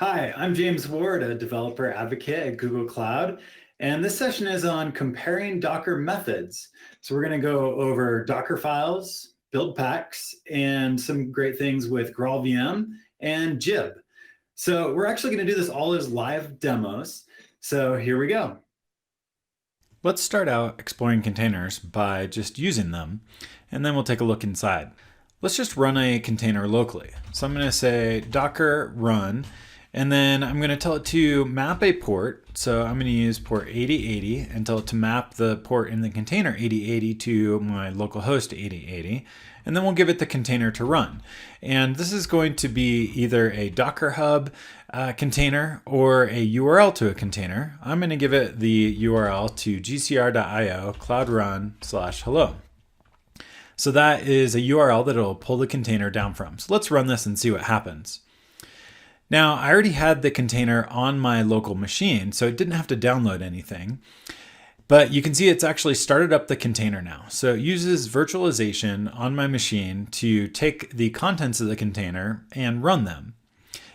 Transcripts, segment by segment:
Hi, I'm James Ward, a developer advocate at Google Cloud, and this session is on comparing Docker methods. So we're going to go over Docker files, build packs, and some great things with GraalVM and Jib. So we're actually going to do this all as live demos. So here we go. Let's start out exploring containers by just using them, and then we'll take a look inside. Let's just run a container locally. So I'm going to say docker run, and then I'm going to tell it to map a port. So I'm going to use port 8080 and tell it to map the port in the container 8080 to my localhost 8080. And then we'll give it the container to run. And this is going to be either a Docker Hub container or a URL to a container. I'm going to give it the URL to gcr.io cloudrun/hello. So that is a URL that it'll pull the container down from. So let's run this and see what happens. Now, I already had the container on my local machine, so it didn't have to download anything. But you can see it's actually started up the container now. So it uses virtualization on my machine to take the contents of the container and run them.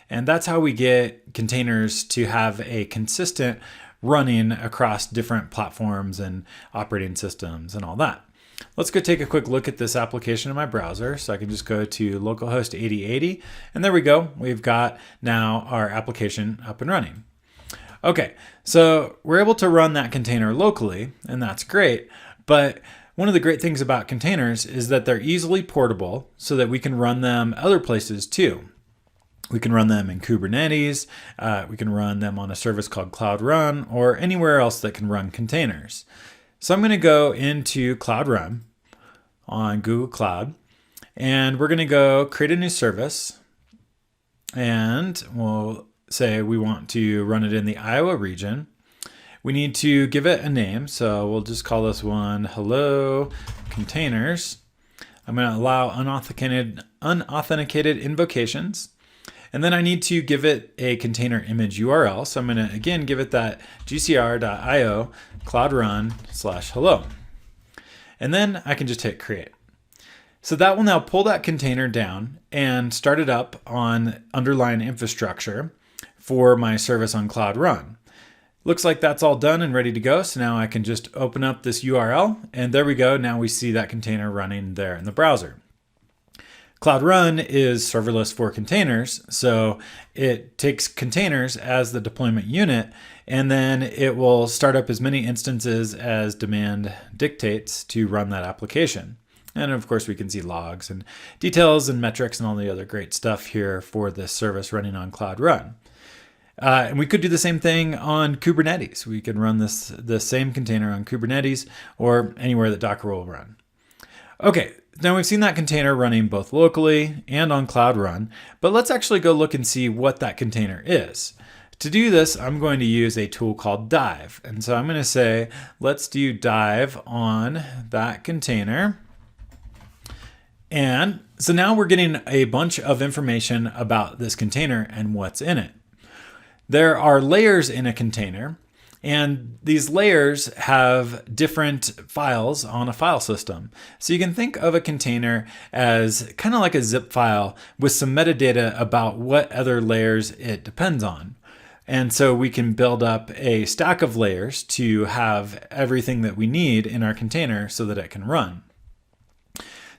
And that's how we get containers to have a consistent running across different platforms and operating systems and all that. Let's go take a quick look at this application in my browser. So I can just go to localhost 8080, and there we go. We've got now our application up and running. Okay, so we're able to run that container locally, and that's great. But one of the great things about containers is that they're easily portable so that we can run them other places too. We can run them in Kubernetes, we can run them on a service called Cloud Run, or anywhere else that can run containers. So I'm going to go into Cloud Run on Google Cloud, and we're going to go create a new service, and we'll say we want to run it in the Iowa region. We need to give it a name, so we'll just call this one Hello Containers. I'm going to allow unauthenticated invocations. And then I need to give it a container image URL. So I'm going to, again, give it that gcr.io cloudrun/hello. And then I can just hit create. So that will now pull that container down and start it up on underlying infrastructure for my service on Cloud Run. Looks like that's all done and ready to go. So now I can just open up this URL, and there we go. Now we see that container running there in the browser. Cloud Run is serverless for containers, so it takes containers as the deployment unit, and then it will start up as many instances as demand dictates to run that application. And of course, we can see logs and details and metrics and all the other great stuff here for this service running on Cloud Run. And we could do the same thing on Kubernetes. We can run the same container on Kubernetes or anywhere that Docker will run. Okay, now we've seen that container running both locally and on Cloud Run, but let's actually go look and see what that container is. To do this, I'm going to use a tool called dive. And so I'm going to say, let's do dive on that container. And so now we're getting a bunch of information about this container and what's in it. There are layers in a container, and these layers have different files on a file system. So you can think of a container as kind of like a zip file with some metadata about what other layers it depends on. And so we can build up a stack of layers to have everything that we need in our container so that it can run.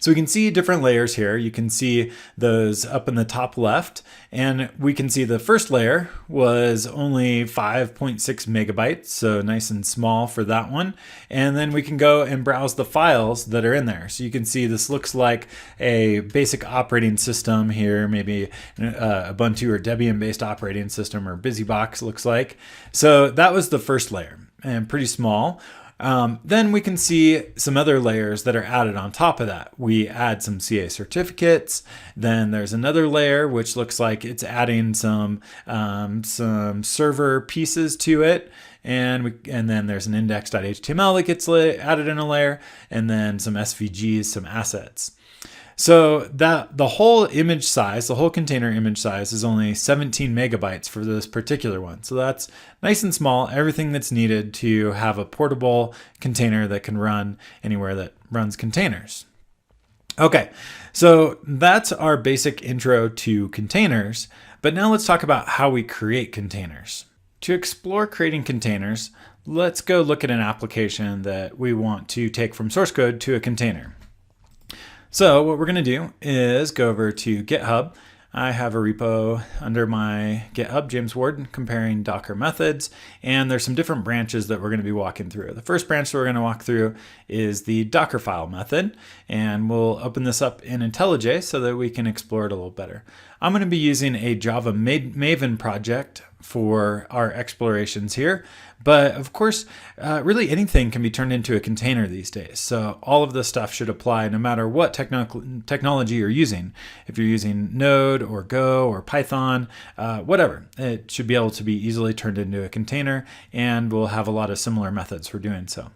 So we can see different layers here. You can see those up in the top left, and we can see the first layer was only 5.6 megabytes, so nice and small for that one. And then we can go and browse the files that are in there. So you can see this looks like a basic operating system here, maybe a Ubuntu or Debian-based operating system, or BusyBox looks like. So that was the first layer, and pretty small. Then we can see some other layers that are added on top of that. We add some CA certificates. Then there's another layer which looks like it's adding some server pieces to it. And then there's an index.html that gets added in a layer, and then some SVGs, some assets. So that the whole image size, the whole container image size, is only 17 megabytes for this particular one. So that's nice and small, everything that's needed to have a portable container that can run anywhere that runs containers. Okay, so that's our basic intro to containers, but now let's talk about how we create containers. To explore creating containers, let's go look at an application that we want to take from source code to a container. So what we're going to do is go over to GitHub. I have a repo under my GitHub, James Ward, comparing Docker methods, and there's some different branches that we're going to be walking through. The first branch that we're going to walk through is the Dockerfile method, and we'll open this up in IntelliJ so that we can explore it a little better. I'm going to be using a Java Maven project for our explorations here, but of course, really anything can be turned into a container these days. So all of this stuff should apply no matter what technology you're using. If you're using Node or Go or Python, whatever, it should be able to be easily turned into a container, and we'll have a lot of similar methods for doing so.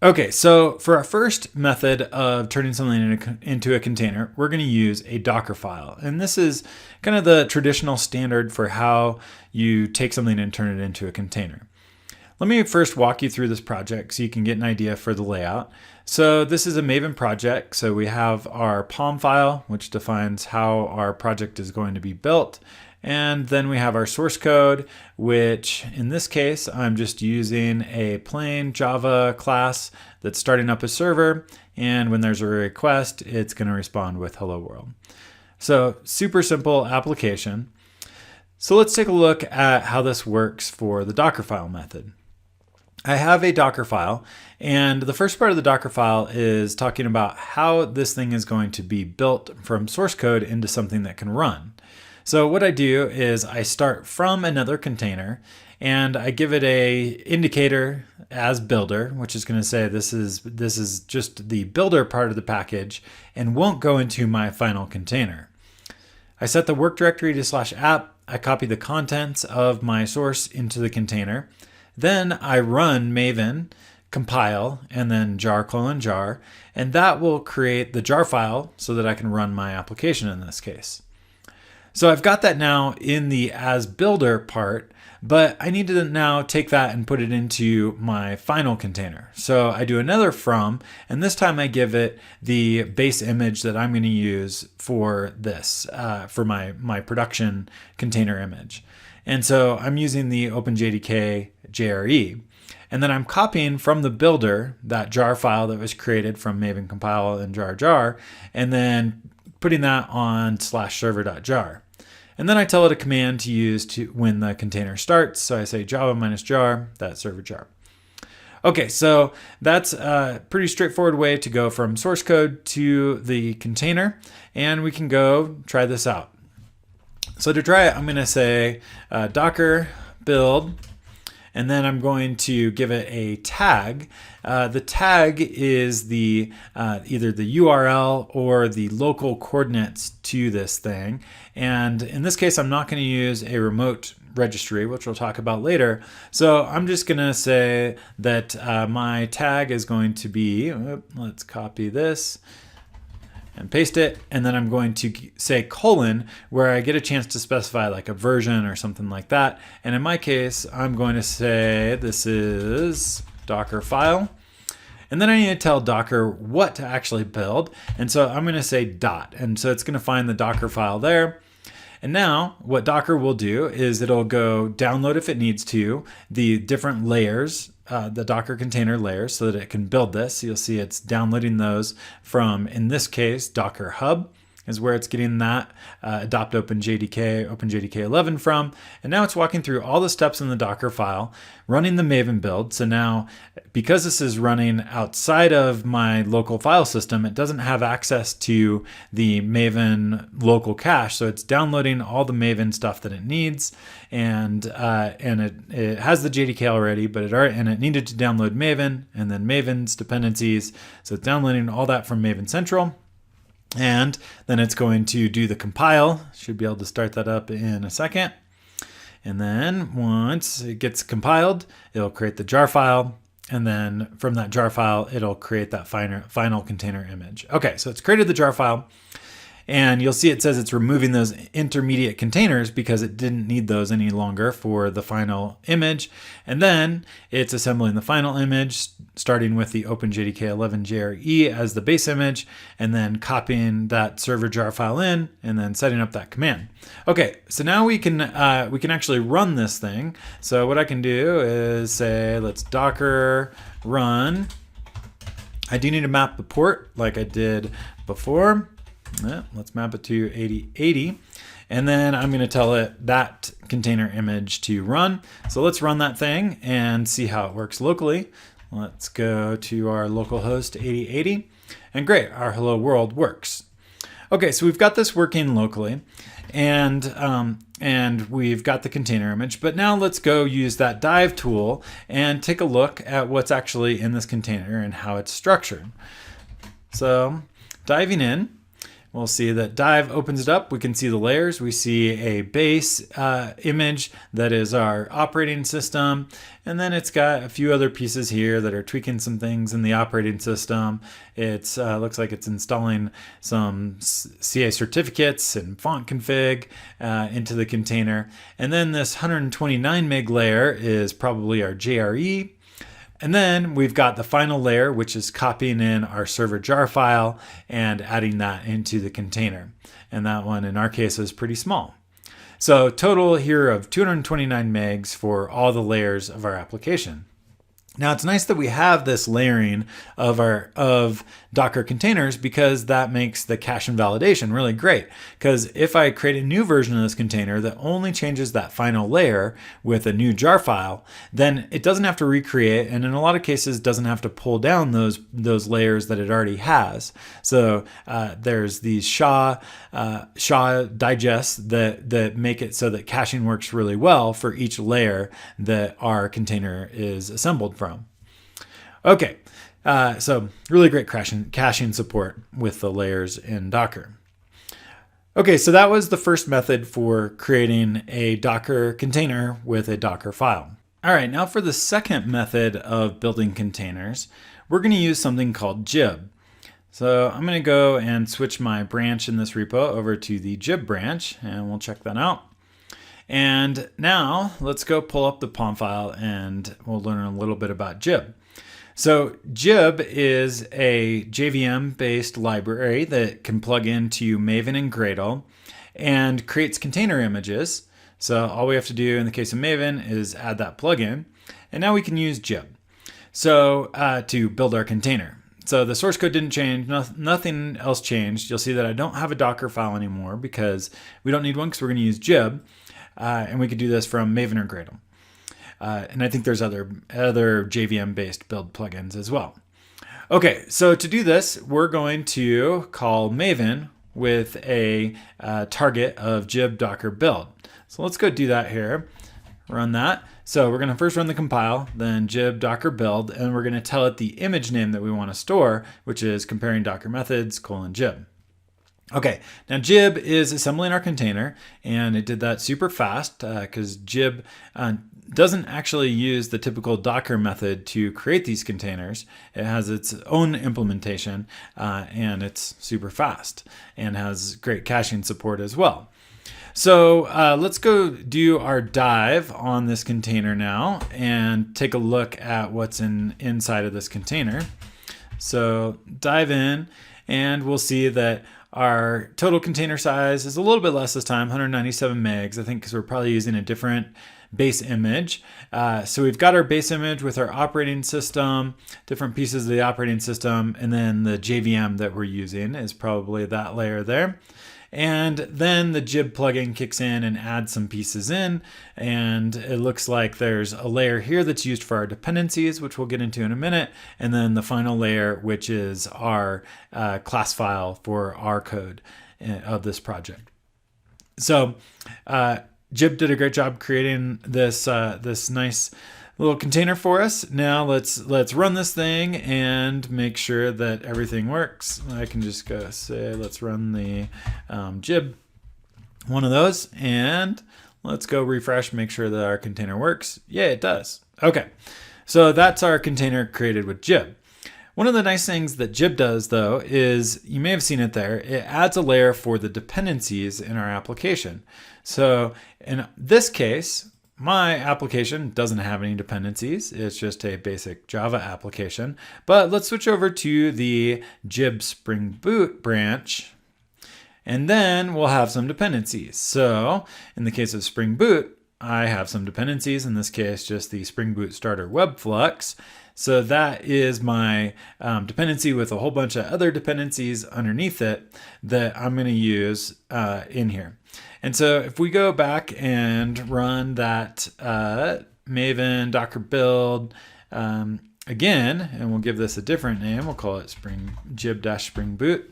Okay, so for our first method of turning something into a container, we're going to use a Dockerfile. And this is kind of the traditional standard for how you take something and turn it into a container. Let me first walk you through this project so you can get an idea for the layout. So this is a Maven project. So we have our POM file, which defines how our project is going to be built. And then we have our source code, which in this case, I'm just using a plain Java class that's starting up a server. And when there's a request, it's going to respond with hello world. So super simple application. So let's take a look at how this works for the Dockerfile method. I have a Dockerfile, and the first part of the Dockerfile is talking about how this thing is going to be built from source code into something that can run. So what I do is I start from another container and I give it a indicator as builder, which is going to say this is just the builder part of the package and won't go into my final container. I set the work directory to /app. I copy the contents of my source into the container. Then I run Maven, compile, and then jar:\jar, and that will create the jar file so that I can run my application in this case. So I've got that now in the as builder part, but I need to now take that and put it into my final container. So I do another from, and this time I give it the base image that I'm going to use for this, for my production container image. And so I'm using the OpenJDK JRE. And then I'm copying from the builder that jar file that was created from Maven compile and jar, and then putting that on /server.jar. And then I tell it a command to use when the container starts. So I say java -jar, that server jar. Okay, so that's a pretty straightforward way to go from source code to the container. And we can go try this out. So to try it, I'm going to say Docker Build, and then I'm going to give it a tag. The tag is the either the URL or the local coordinates to this thing. And in this case, I'm not going to use a remote registry, which we'll talk about later. So I'm just going to say that my tag is going to be, let's copy this and paste it. And then I'm going to say colon, where I get a chance to specify like a version or something like that. And in my case, I'm going to say this is Dockerfile. And then I need to tell Docker what to actually build. And so I'm going to say dot. And so it's going to find the Docker file there. And now what Docker will do is it'll go download, if it needs to, the different layers, the Docker container layers, so that it can build this. You'll see it's downloading those from, in this case, Docker Hub is where it's getting that adopt OpenJDK 11 from. And now it's walking through all the steps in the Docker file, running the Maven build. So now, because this is running outside of my local file system, it doesn't have access to the Maven local cache. So it's downloading all the Maven stuff that it needs. And it has the JDK already, but it needed to download Maven and then Maven's dependencies. So it's downloading all that from Maven Central. And then it's going to do the compile. Should be able to start that up in a second. And then once it gets compiled, it'll create the jar file. And then from that jar file, it'll create that final container image. Okay, so it's created the jar file. And you'll see it says it's removing those intermediate containers because it didn't need those any longer for the final image. And then it's assembling the final image, starting with the OpenJDK11JRE as the base image, and then copying that server jar file in, and then setting up that command. Okay, so now we can actually run this thing. So what I can do is say, let's Docker run. I do need to map the port like I did before. Let's map it to 8080. And then I'm going to tell it that container image to run. So let's run that thing and see how it works locally. Let's go to our localhost 8080. And great, our hello world works. Okay, so we've got this working locally, and we've got the container image. But now let's go use that dive tool and take a look at what's actually in this container and how it's structured. So diving in, we'll see that dive opens it up. We can see the layers. We see a base image that is our operating system. And then it's got a few other pieces here that are tweaking some things in the operating system. It looks like it's installing some CA certificates and font config into the container. And then this 129 meg layer is probably our JRE. And then we've got the final layer, which is copying in our server jar file and adding that into the container. And that one in our case is pretty small. So total here of 229 megs for all the layers of our application. Now it's nice that we have this layering of Docker containers because that makes the cache invalidation really great. Because if I create a new version of this container that only changes that final layer with a new jar file, then it doesn't have to recreate, and in a lot of cases doesn't have to pull down those layers that it already has. So there's these SHA digests that make it so that caching works really well for each layer that our container is assembled from. Okay, so really great caching support with the layers in Docker. Okay, so that was the first method for creating a Docker container with a Docker file. All right, now for the second method of building containers, we're going to use something called Jib. So I'm going to go and switch my branch in this repo over to the Jib branch, and we'll check that out. And now let's go pull up the POM file and we'll learn a little bit about Jib. So Jib is a JVM-based library that can plug into Maven and Gradle and creates container images. So all we have to do in the case of Maven is add that plugin, and now we can use Jib to build our container. So the source code didn't change, nothing else changed. You'll see that I don't have a Docker file anymore because we don't need one because we're going to use Jib, and we could do this from Maven or Gradle. And I think there's other JVM-based build plugins as well. Okay, so to do this, we're going to call Maven with a target of Jib Docker Build. So let's go do that here. Run that. So we're going to first run the compile, then Jib Docker Build, and we're going to tell it the image name that we want to store, which is comparing Docker methods :Jib. Okay, now Jib is assembling our container, and it did that super fast because Jib doesn't actually use the typical Docker method to create these containers. It has its own implementation, and it's super fast and has great caching support as well. So let's go do our dive on this container now and take a look at what's inside of this container. So dive in, and we'll see that our total container size is a little bit less this time, 197 megs, I think, because we're probably using a different base image. So we've got our base image with our operating system, different pieces of the operating system, and then the JVM that we're using is probably that layer there. And then the Jib plugin kicks in and adds some pieces in, and it looks like there's a layer here that's used for our dependencies, which we'll get into in a minute, and then the final layer, which is our class file for our code of this project. So Jib did a great job creating this nice little container for us. Now let's run this thing and make sure that everything works. I can just go say, let's run the Jib, one of those, and let's go refresh, make sure that our container works. Yeah, it does. Okay, so that's our container created with Jib. One of the nice things that Jib does, though, is you may have seen it there. It adds a layer for the dependencies in our application. So in this case, my application doesn't have any dependencies. It's just a basic Java application. But let's switch over to the Jib Spring Boot branch, and then we'll have some dependencies. So in the case of Spring Boot, I have some dependencies, in this case, just the Spring Boot Starter Web Flux. So that is my dependency with a whole bunch of other dependencies underneath it that I'm going to use in here. And so if we go back and run that Maven Docker Build again, and we'll give this a different name, we'll call it Jib-Spring Boot.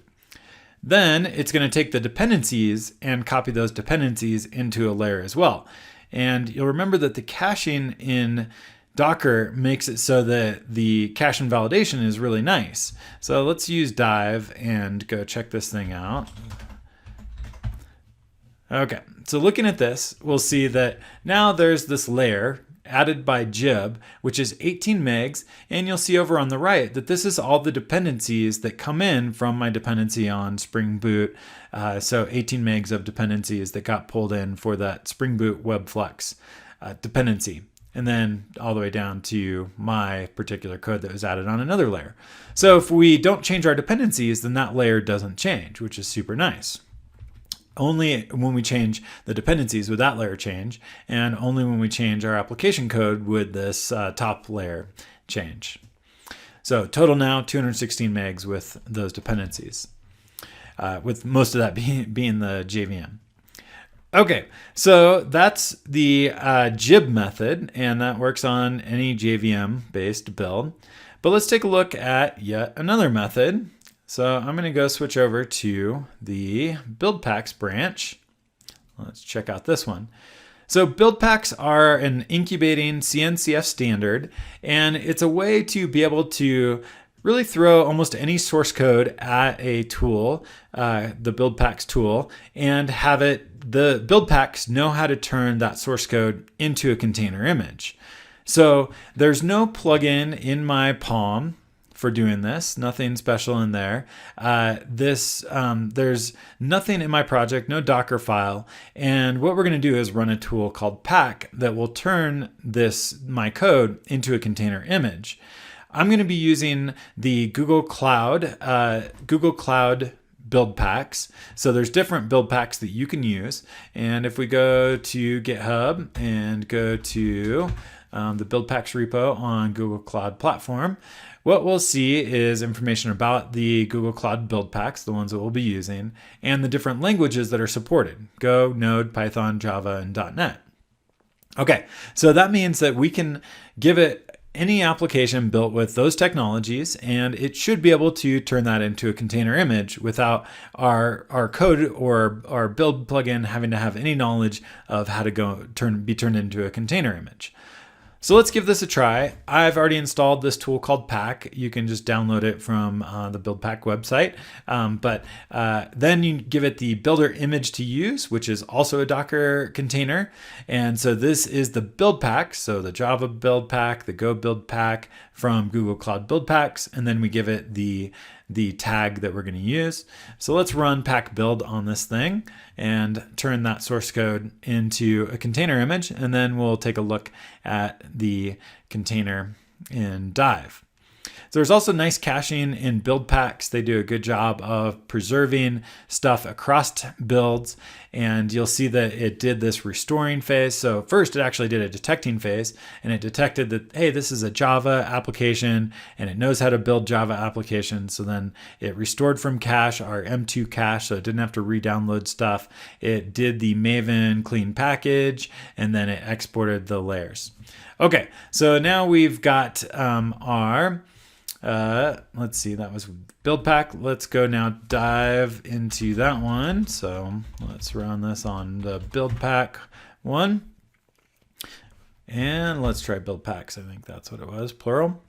Then it's going to take the dependencies and copy those dependencies into a layer as well. And you'll remember that the caching in Docker makes it so that the cache invalidation is really nice. So let's use dive and go check this thing out. Okay, so looking at this, we'll see that now there's this layer added by Jib, which is 18 megs, and you'll see over on the right that this is all the dependencies that come in from my dependency on Spring Boot. So 18 megs of dependencies that got pulled in for that Spring Boot Web Flux dependency, and then all the way down to my particular code that was added on another layer. So if we don't change our dependencies, then that layer doesn't change, which is super nice. Only when we change the dependencies would that layer change, and only when we change our application code would this top layer change. So total now 216 megs with those dependencies, with most of that being the JVM. Okay, so that's the Jib method, and that works on any JVM-based build. But let's take a look at yet another method. So I'm going to go switch over to the Buildpacks branch. Let's check out this one. So Buildpacks are an incubating CNCF standard, and it's a way to be able to really throw almost any source code at a tool, the Buildpacks tool, and have the Buildpacks know how to turn that source code into a container image. So there's no plugin in my Palm for doing this, nothing special in there. There's nothing in my project, no Docker file. And what we're going to do is run a tool called Pack that will turn my code into a container image. I'm going to be using the Google Cloud Buildpacks. So there's different build packs that you can use. And if we go to GitHub and go to the Buildpacks repo on Google Cloud Platform, what we'll see is information about the Google Cloud Buildpacks, the ones that we'll be using, and the different languages that are supported: Go, Node, Python, Java, and .NET. Okay, so that means that we can give it any application built with those technologies, and it should be able to turn that into a container image without our code or our build plugin having to have any knowledge of how to be turned into a container image. So let's give this a try. I've already installed this tool called Pack. You can just download it from the Buildpack website. But then you give it the builder image to use, which is also a Docker container. And so this is the build pack. So the Java build pack, the Go build pack from Google Cloud Buildpacks. And then we give it the tag that we're going to use. So let's run pack build on this thing and turn that source code into a container image. And then we'll take a look at the container in Dive. So there's also nice caching in Buildpacks. They do a good job of preserving stuff across builds, and you'll see that it did this restoring phase. So first it actually did a detecting phase, and it detected that, hey, this is a Java application and it knows how to build Java applications. So then it restored from cache, our M2 cache, so it didn't have to re-download stuff. It did the Maven clean package, and then it exported the layers. Okay, so now we've got our let's see, that was build pack. Let's go now dive into that one. So let's run this on the build pack one. And let's try build packs. I think that's what it was, plural.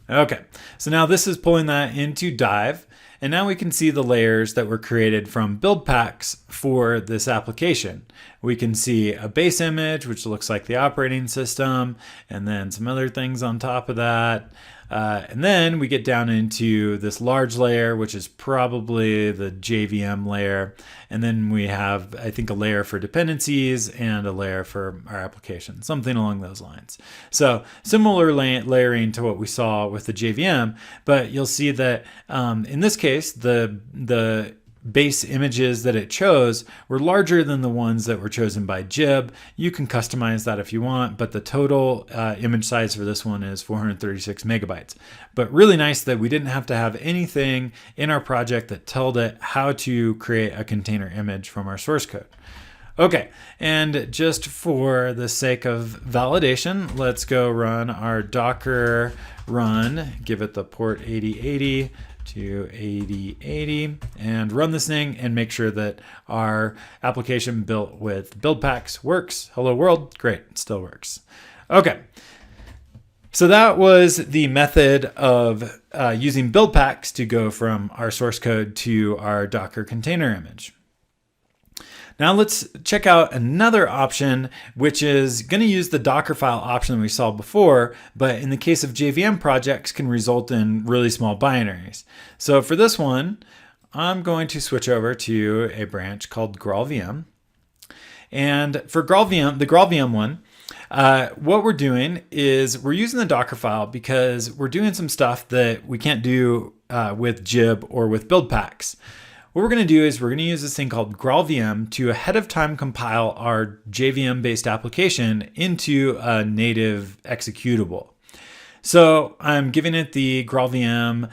Okay, so now this is pulling that into Dive. And now we can see the layers that were created from build packs for this application. We can see a base image, which looks like the operating system, and then some other things on top of that. And then we get down into this large layer, which is probably the JVM layer. And then we have, I think, a layer for dependencies and a layer for our application, something along those lines. So similar layering to what we saw with the JVM, but you'll see that in this case, the base images that it chose were larger than the ones that were chosen by Jib. You can customize that if you want, but the total image size for this one is 436 megabytes. But really nice that we didn't have to have anything in our project that told it how to create a container image from our source code. Okay, and just for the sake of validation, let's go run our Docker run, give it the port 8080 to 8080 and run this thing and make sure that our application built with Buildpacks works. Hello world, great, it still works. Okay, so that was the method of using Buildpacks to go from our source code to our Docker container image. Now let's check out another option, which is going to use the Dockerfile option we saw before, but in the case of JVM projects can result in really small binaries. So for this one, I'm going to switch over to a branch called GraalVM. And for GraalVM, the GraalVM one, what we're doing is we're using the Dockerfile because we're doing some stuff that we can't do with Jib or with Buildpacks. What we're going to do is we're going to use this thing called GraalVM to ahead of time compile our JVM-based application into a native executable. So I'm giving it the GraalVM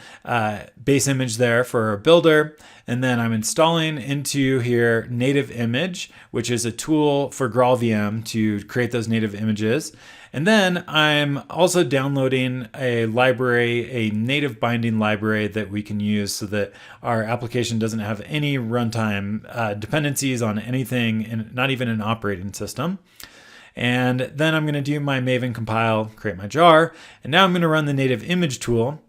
base image there for our builder, and then I'm installing into here native image, which is a tool for GraalVM to create those native images. And then I'm also downloading a library, a native binding library that we can use so that our application doesn't have any runtime dependencies on anything, and not even an operating system. And then I'm going to do my Maven compile, create my jar, and now I'm going to run the native image tool.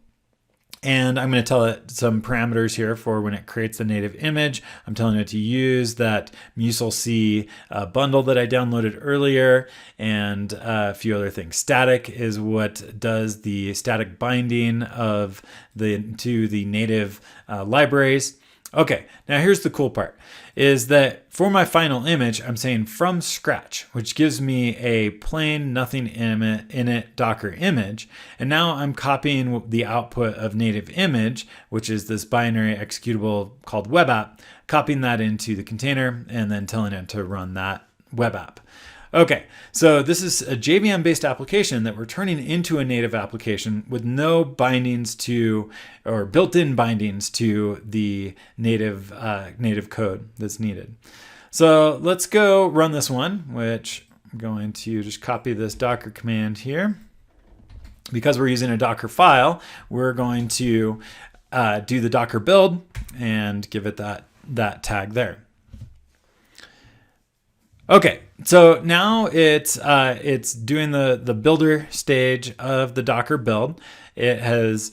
And I'm going to tell it some parameters here for when it creates the native image. I'm telling it to use that muslc bundle that I downloaded earlier, and a few other things. Static is what does the static binding of to the native libraries. Okay, now here's the cool part, is that for my final image, I'm saying from scratch, which gives me a plain nothing in it Docker image. And now I'm copying the output of native image, which is this binary executable called web app, copying that into the container and then telling it to run that web app. Okay, so this is a JVM-based application that we're turning into a native application with no bindings to, or built-in bindings to the native code that's needed. So let's go run this one, which I'm going to just copy this Docker command here. Because we're using a Docker file, we're going to do the Docker build and give it that tag there. Okay, so now it's doing the builder stage of the Docker build. It has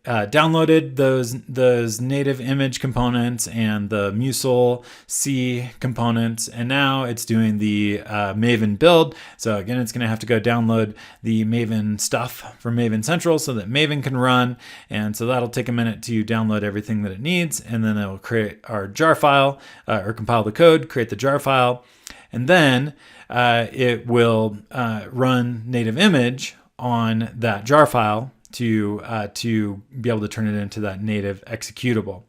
downloaded those native image components and the muslc components, and now it's doing the Maven build. So again, it's going to have to go download the Maven stuff from Maven Central so that Maven can run, and so that'll take a minute to download everything that it needs, and then it'll create our jar file or compile the code, create the jar file. And then it will run native image on that jar file to be able to turn it into that native executable.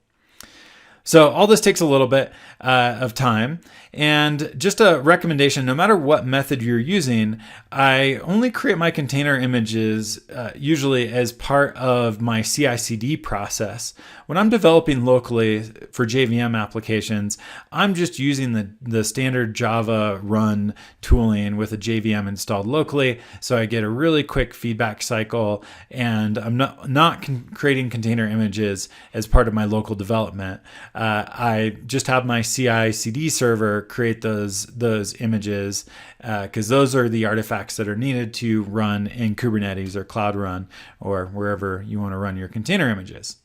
So all this takes a little bit of time, and just a recommendation, no matter what method you're using, I only create my container images usually as part of my CI/CD process. When I'm developing locally for JVM applications, I'm just using the standard Java run tooling with a JVM installed locally, so I get a really quick feedback cycle, and I'm not creating container images as part of my local development. I just have my CI/CD server create those images because those are the artifacts that are needed to run in Kubernetes or Cloud Run or wherever you want to run your container images.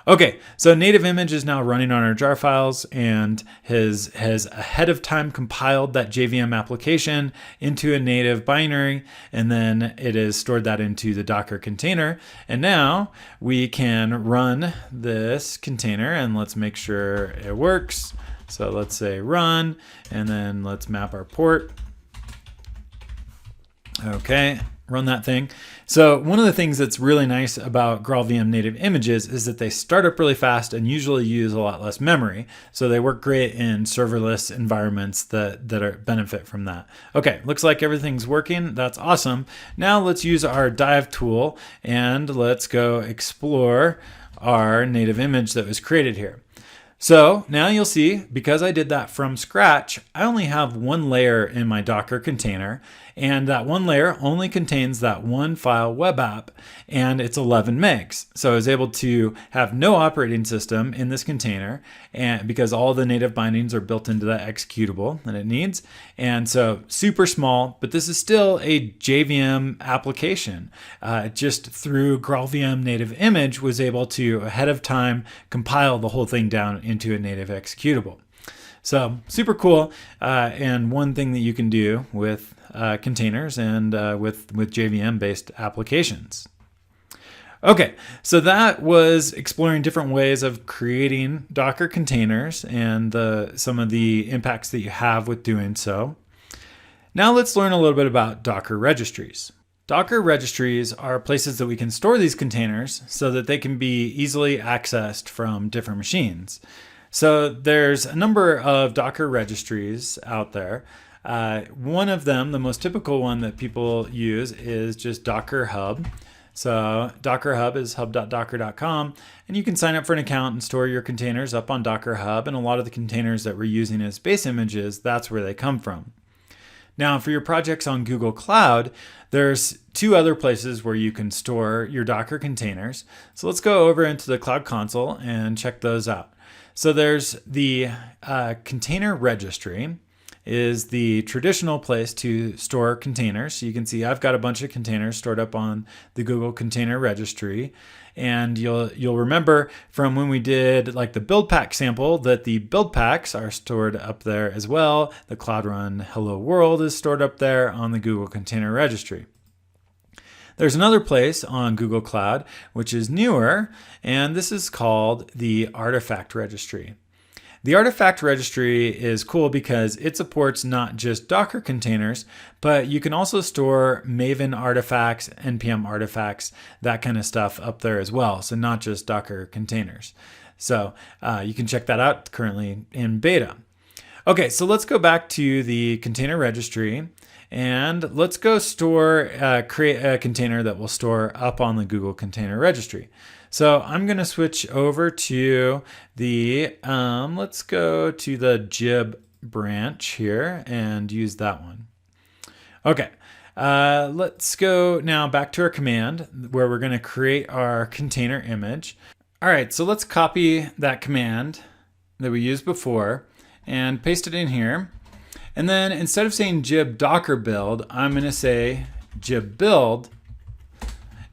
Okay, so native image is now running on our jar files and has ahead of time compiled that JVM application into a native binary, and then it has stored that into the Docker container. And now we can run this container, and let's make sure it works. So let's say run, and then let's map our port. Okay, run that thing. So one of the things that's really nice about GraalVM native images is that they start up really fast and usually use a lot less memory. So they work great in serverless environments that benefit from that. Okay, looks like everything's working. That's awesome. Now let's use our dive tool and let's go explore our native image that was created here. So now you'll see, because I did that from scratch, I only have one layer in my Docker container, and that one layer only contains that one file web app, and it's 11 megs. So I was able to have no operating system in this container, and because all the native bindings are built into that executable that it needs. And so super small, but this is still a JVM application. Just through GraalVM native image was able to ahead of time compile the whole thing down into a native executable. So super cool, and one thing that you can do with containers and with JVM based applications. Okay, so that was exploring different ways of creating Docker containers and some of the impacts that you have with doing so. Now let's learn a little bit about Docker registries. Docker registries are places that we can store these containers so that they can be easily accessed from different machines. So there's a number of Docker registries out there. One of them, the most typical one that people use, is just Docker Hub. So Docker Hub is hub.docker.com, and you can sign up for an account and store your containers up on Docker Hub, and a lot of the containers that we're using as base images, that's where they come from. Now, for your projects on Google Cloud, there's two other places where you can store your Docker containers. So let's go over into the Cloud Console and check those out. So there's the container registry, is the traditional place to store containers. So you can see I've got a bunch of containers stored up on the Google Container Registry. And you'll remember from when we did like the build pack sample that the build packs are stored up there as well. The Cloud Run Hello World is stored up there on the Google Container Registry. There's another place on Google Cloud which is newer, and this is called the Artifact Registry. The Artifact Registry is cool because it supports not just Docker containers, but you can also store Maven artifacts, NPM artifacts, that kind of stuff up there as well. So not just Docker containers. So you can check that out, currently in beta. Okay, so let's go back to the container registry and let's go create a container that will store up on the Google Container Registry. So I'm going to switch over to the, let's go to the Jib branch here and use that one. Okay, let's go now back to our command where we're going to create our container image. All right, so let's copy that command that we used before and paste it in here. And then instead of saying Jib Docker Build, I'm going to say Jib Build.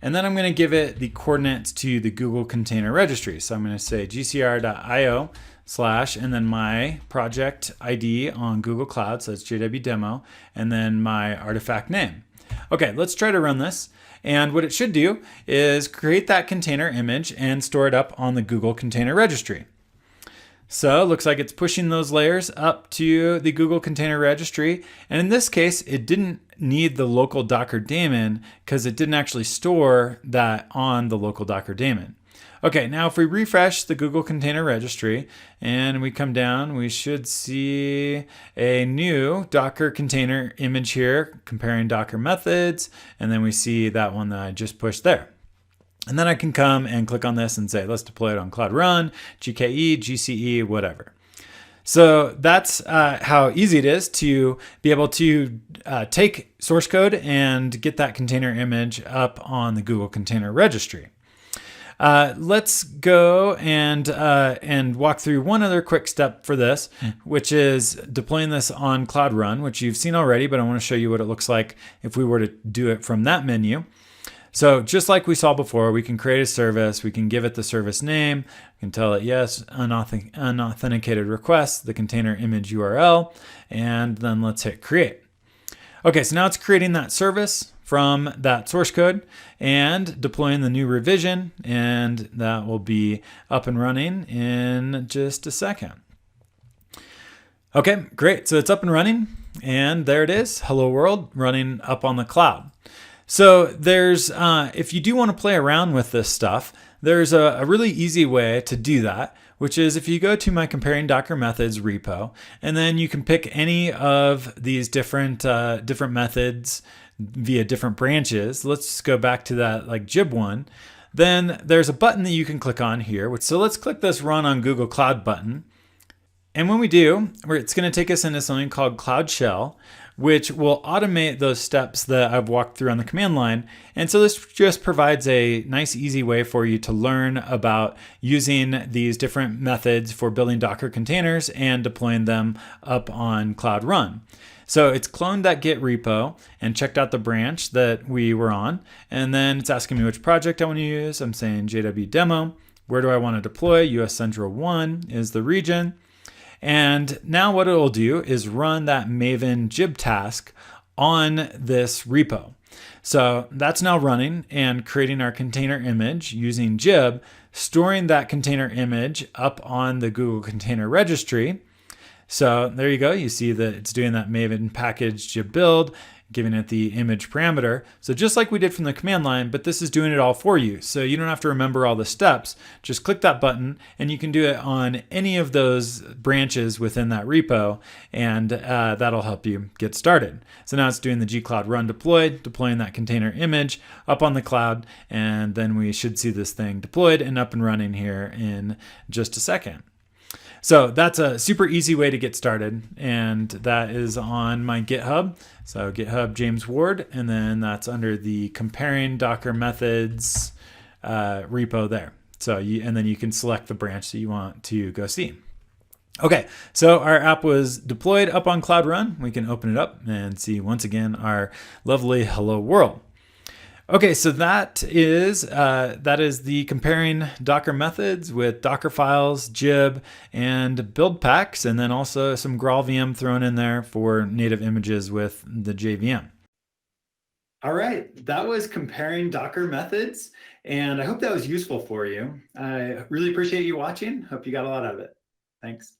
And then I'm going to give it the coordinates to the Google Container Registry. So I'm going to say gcr.io/ and then my project ID on Google Cloud. So it's JW Demo, and then my artifact name. Okay, let's try to run this. And what it should do is create that container image and store it up on the Google Container Registry. So it looks like it's pushing those layers up to the Google Container Registry. And in this case, it didn't need the local Docker daemon because it didn't actually store that on the local Docker daemon. Okay, now if we refresh the Google Container Registry and we come down, we should see a new Docker container image here comparing Docker methods. And then we see that one that I just pushed there. And then I can come and click on this and say, let's deploy it on Cloud Run, GKE, GCE, whatever. So that's how easy it is to be able to take source code and get that container image up on the Google Container Registry. Let's go and walk through one other quick step for this, which is deploying this on Cloud Run, which you've seen already, but I want to show you what it looks like if we were to do it from that menu. So just like we saw before, we can create a service, we can give it the service name, we can tell it yes, unauthenticated request, the container image URL, and then let's hit create. Okay, so now it's creating that service from that source code and deploying the new revision, and that will be up and running in just a second. Okay, great. So it's up and running, and there it is, hello world, running up on the cloud. So there's, if you do want to play around with this stuff, there's a really easy way to do that, which is if you go to my comparing Docker methods repo, and then you can pick any of these different methods via different branches. Let's go back to that like Jib one. Then there's a button that you can click on here. So let's click this Run on Google Cloud button. And when we do, it's going to take us into something called Cloud Shell, which will automate those steps that I've walked through on the command line. And so this just provides a nice, easy way for you to learn about using these different methods for building Docker containers and deploying them up on Cloud Run. So it's cloned that Git repo and checked out the branch that we were on. And then it's asking me which project I want to use. I'm saying JW demo. Where do I want to deploy? US Central 1 is the region. And now what it will do is run that Maven Jib task on this repo. So that's now running and creating our container image using Jib, storing that container image up on the Google Container Registry. So there you go. You see that it's doing that Maven package Jib build, giving it the image parameter. So just like we did from the command line, but this is doing it all for you. So you don't have to remember all the steps. Just click that button and you can do it on any of those branches within that repo, and that'll help you get started. So now it's doing the gcloud run deployed, deploying that container image up on the cloud, and then we should see this thing deployed and up and running here in just a second. So that's a super easy way to get started, and that is on my GitHub. So GitHub James Ward, and then that's under the comparing Docker methods repo there. So and then you can select the branch that you want to go see. Okay, so our app was deployed up on Cloud Run. We can open it up and see once again our lovely hello world. Okay, so that is the comparing Docker methods with Docker files, Jib, and Buildpacks, and then also some GraalVM thrown in there for native images with the JVM. All right, that was comparing Docker methods, and I hope that was useful for you. I really appreciate you watching. Hope you got a lot out of it. Thanks.